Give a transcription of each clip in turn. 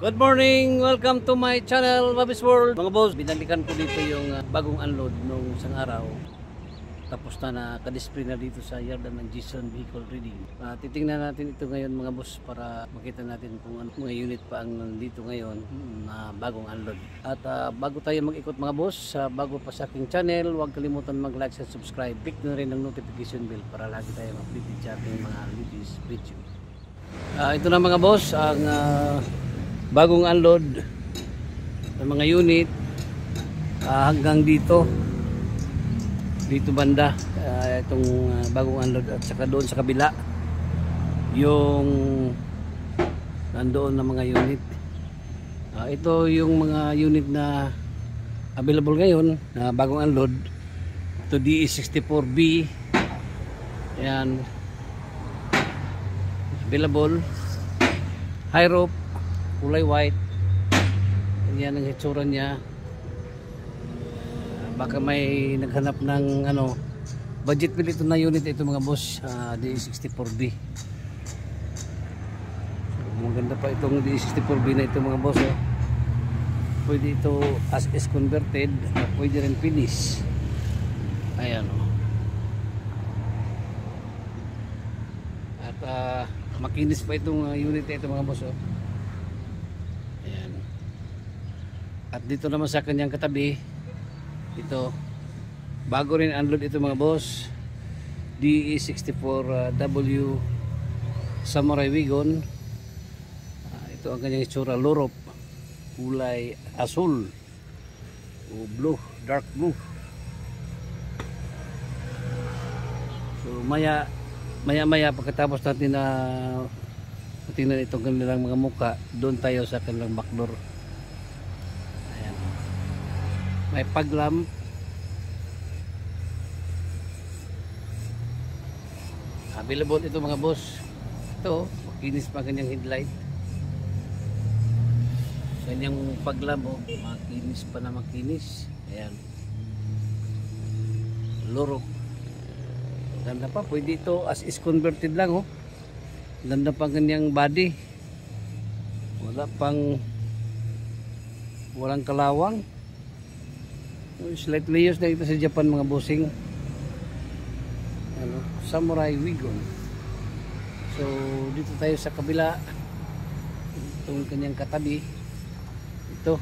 Good morning! Welcome to my channel, Bobby's World. Mga boss, binalikan ko dito yung bagong unload nung isang araw. Tapos na nakadisplay na dito sa yardan ng Jason Vehicle Reading. Titingnan natin ito ngayon mga boss para makita natin kung ano mga unit pa ang nandito ngayon na bagong unload. At bago tayo mag-ikot mga boss, bago pa sa aking channel, huwag kalimutan mag-like and subscribe. Click na rin ang notification bell para lagi tayo updated sa ating mga latest video. Ito na mga boss, ang bagong unload ng mga unit hanggang dito banda itong bagong unload, at saka doon sa kabila yung nandoon na mga unit. Ito yung mga unit na available ngayon na bagong unload. Ito DE64B, yan, available, high rope, kulay white. Yan ang hitsura niya. Baka may naghanap ng budget bill ito na unit ito mga boss, DE64B. So, maganda pa itong DE64B na ito mga boss. Pwede ito as is converted, pwede rin finish. Ayan At makinis pa itong unit ito mga boss. Ayan. At dito naman sa kanyang katabi, ito bago rin unload ito mga boss, DE64W Samurai Wagon. Ito ang kanyang itsura, lorop, kulay asul o blue, dark blue. So maya pagkatapos natin na tingnan itong kanilang mga muka, doon tayo sa kanilang backdoor. Ayan. May paglamp, available ito mga boss. Ito, makinis pa kanyang headlight, kanyang paglamp, makinis pa na makinis. Ayan, lorok, ganda pa, pwede ito as is converted lang. Ganda pa kanyang body, walang kalawang. Slightly used na ito sa Japan mga bossing. Samurai Wagon. So dito tayo sa kabila, itong kanyang katabi, ito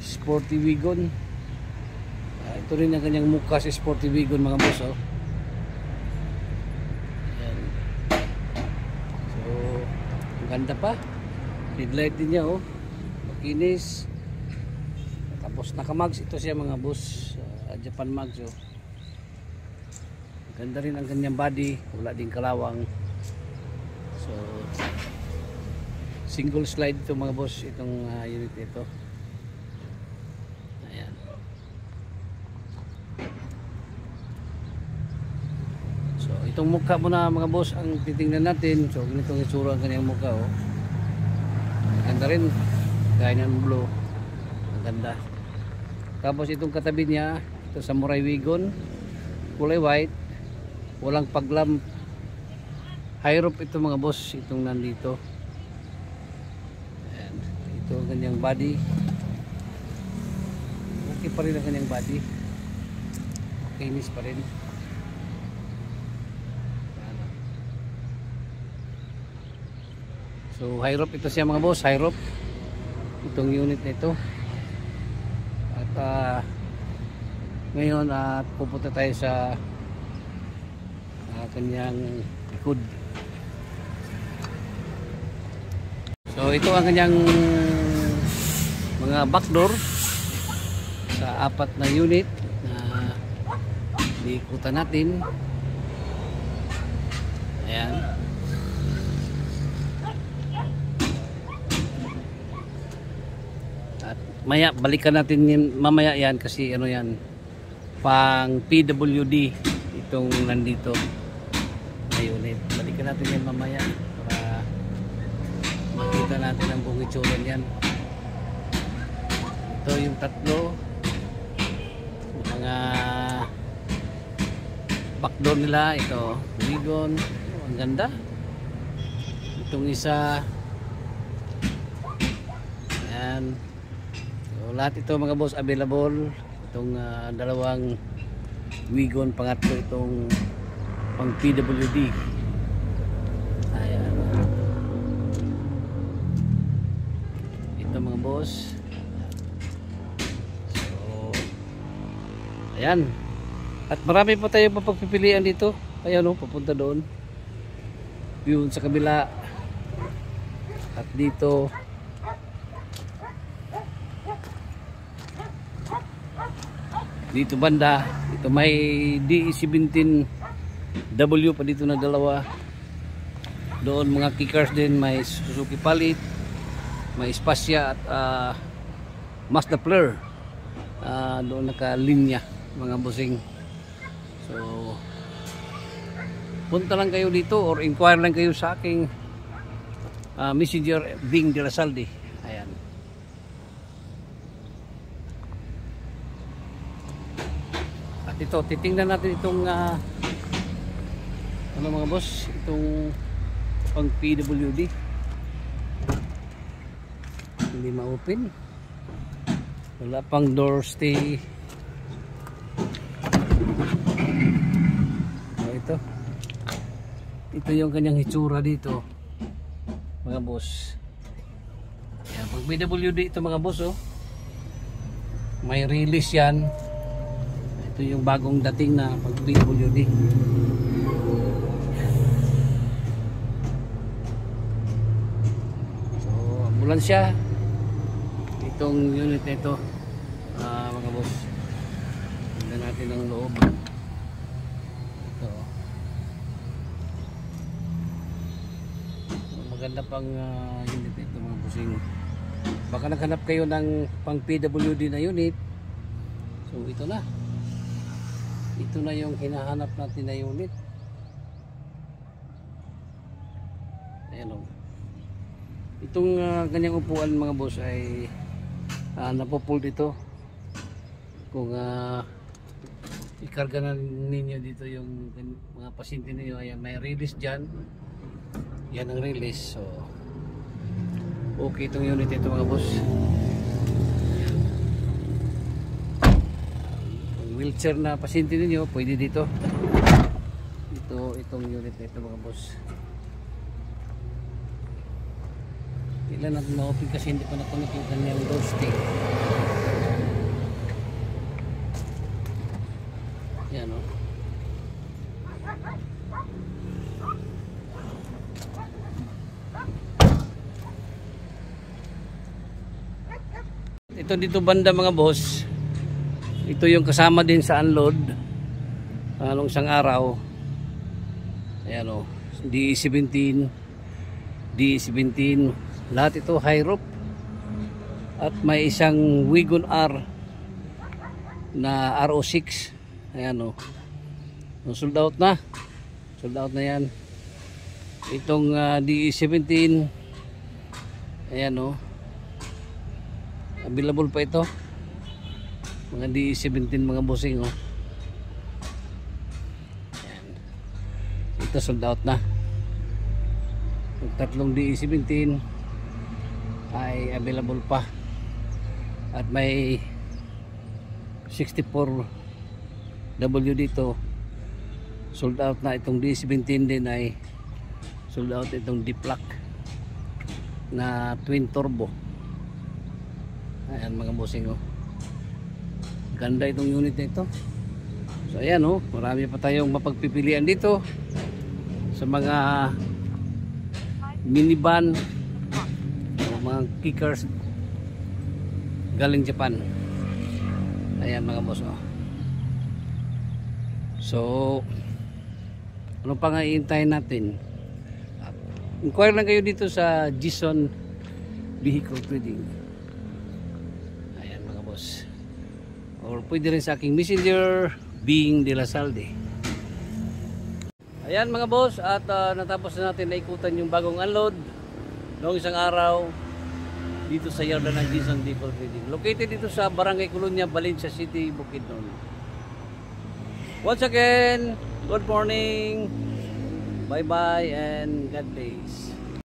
Sporty Wagon. Ito rin ang kanyang mukha sa Sporty Wagon mga boss. Ayan. So ang ganda pa, headlight din niya, makinis. Tapos naka-mags ito siya mga boss, Japan mags. Ganda rin ang kanyang body, wala ding kalawang. So single slide ito mga boss, itong unit ito. Ayan. So itong mukha muna mga boss ang titingnan natin. So ganitong itsura ang kanyang mukha. Ganda rin, gaya ng blue, ang ganda. Tapos itong katabi niya, ito Samurai Wagon, kulay white, walang paglamp, high rope ito mga boss, itong nandito. And ito ang kanyang body, okay pa rin ang kanyang body, kinis pa rin. So high rope ito siya mga boss, high rope itong unit nito. At ngayon pupunta tayo sa kanyang likod. So ito ang kanyang mga backdoor sa apat na unit na diikutan natin. Ayan. At maya balikan natin yan, mamaya yan, kasi yan pang PWD itong nandito na unit. Balikan natin yan mamaya para makita natin ang buong itsura niyan. Ito yung tatlo mga backdoor nila. Ito Wagon, ang ganda. Itong isa Ayan. So, lahat ito mga boss available. Itong dalawang Wigon, pangatlo itong pang PWD. Ayan. Ito mga boss. So, ayan. At marami pa tayong mapagpipilian dito. Ayan o, papunta doon. Yun sa kabila. At dito. Dito banda. Ito may DE17W pa dito na dalawa. Doon mga kickers din. May Suzuki Palit. May Spasya at Mazda Flare. Doon nakalinya mga bossing. So punta lang kayo dito or inquire lang kayo sa aking messenger Bing de la Salde. Ayan. At ito, titingnan natin itong ano mga boss, itong pang PWD. Hindi ma-open. Wala pang door stay. Ito. Ito yung kanyang hitsura dito. Mga boss. Ayan, pag PWD ito mga boss oh. May release yan. Ito yung bagong dating na pag PWD. So, ambulansya. Itong unit na ito. Mga boss. Tingnan natin ang loob. Ito. Maganda pang unit na ito mga bossing. Baka naghanap kayo ng pang PWD na unit. So ito na. Ito na yung hinahanap natin na unit. Ayan o. Itong kanyang upuan mga boss ay napopull dito. Kung ikarga na ninyo dito yung mga pasyente ninyo, ayan, may release dyan. Yan ang release. So okay itong unit ito mga boss. Kung wheelchair na pasyente ninyo, pwede dito. Itong unit ito mga boss. Ilan natin na-open kasi hindi pa na-connect yung kanyang door stick. Yan o. Ito dito banda mga boss. Ito yung kasama din sa unload. Nung isang araw. Ayan o. DE17. DE17. Lahat ito high roof. At may isang Wigon R na RO6. Ayan o. Sold out na. Sold out na yan. Itong DE17. Ayan o. Available pa ito. Mga DE17 mga bossing o. Ayan. Ito sold out na. Yung tatlong DE17 ay available pa. At may 64W dito. Sold out na itong D17 din ay sold out itong D-Plaque na twin turbo. Ayan mga bossing oh. Ganda itong unit na ito. So ayan oh, marami pa tayong mapagpipilian dito sa mga minivan o mga kickers galing Japan. Ayan mga boss oh. So ano pa nga iintayin natin? Inquire lang kayo dito sa Jison Vehicle Trading. Ayan mga boss. Or pwede rin sa aking messenger Bing de la Salde. Ayan mga boss, at natapos na natin naikutan yung bagong unload noong isang araw dito sa yarda ng Jison Vehicle Trading. Located dito sa Barangay Colonia, Valencia City, Bukidnon. Once again, good morning, bye bye and God bless.